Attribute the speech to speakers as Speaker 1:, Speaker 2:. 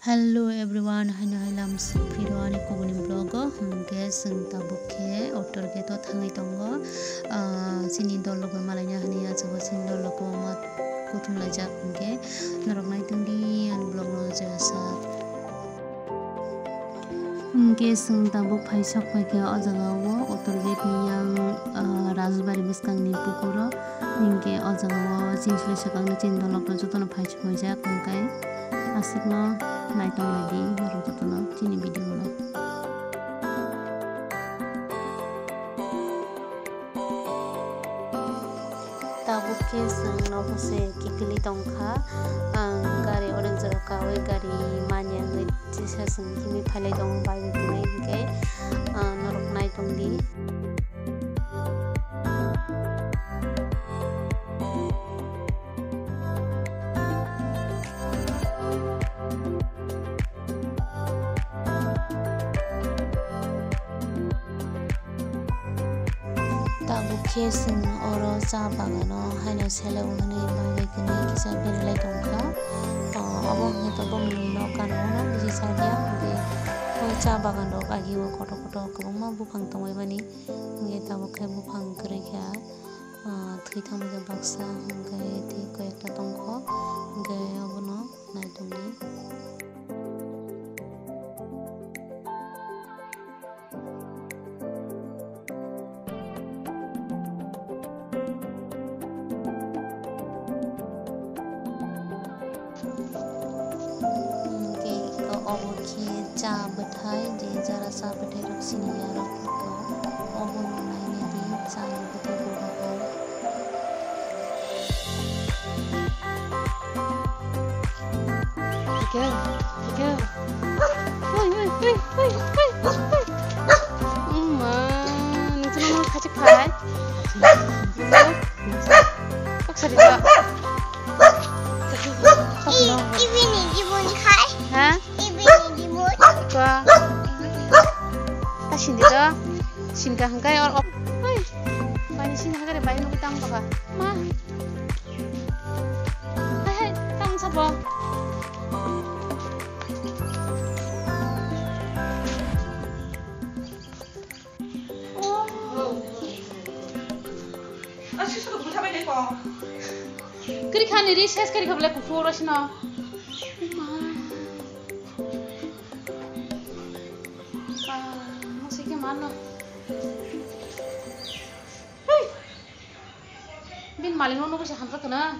Speaker 1: Hello everyone, halam video ani kobuni blog hingke sing tabukhe otor ge to thangai tongo sini dolog malanya hania jabo sin dolog ma kutum lajak hingke naroknai tungdi an blog no jasa hingke sing tabuk phaisok phaike ajagawo otor ge yang rajbari biskangni pukuro hingke ajagawo jinjle sakangni chin dolog no jotono phaisok hojak hingkai asikno naitong lagi baru jotono chini video no tabukhe sing no bose kikili tongkha gari orange jara kawe gari manyang jisa sing kimi phalai dong bai binai ke norok naitong di tabukhe sing oro cha bagano haino selew hane bangai kini kisa berlai tongkha abo hito bom no kanono bisi sadia de cha bagan rok agi o koto koto kobma bufang tongoi bani nge tabukhe bufang kre kya thui thamge baksa nge ti ko ekta tongkho nge abono nai tongni oboki cha bathai je jara sa bathai raksini yaro ko obon naine di cha bathai ko Tiga. Woi. Nunggu mau kasih pai. Paksa dia.
Speaker 2: Ibu ni dimun kai.
Speaker 1: Hah? Ka sindi do sinka hangkai or op oi bani sin hangkai bai nu tang ka ma hai tang sabo
Speaker 3: 아시스도 못 하면 되고
Speaker 1: 그리 칸이리 세스카리 가블레 쿠포로시나 mana bin maling no bisa hamsa kena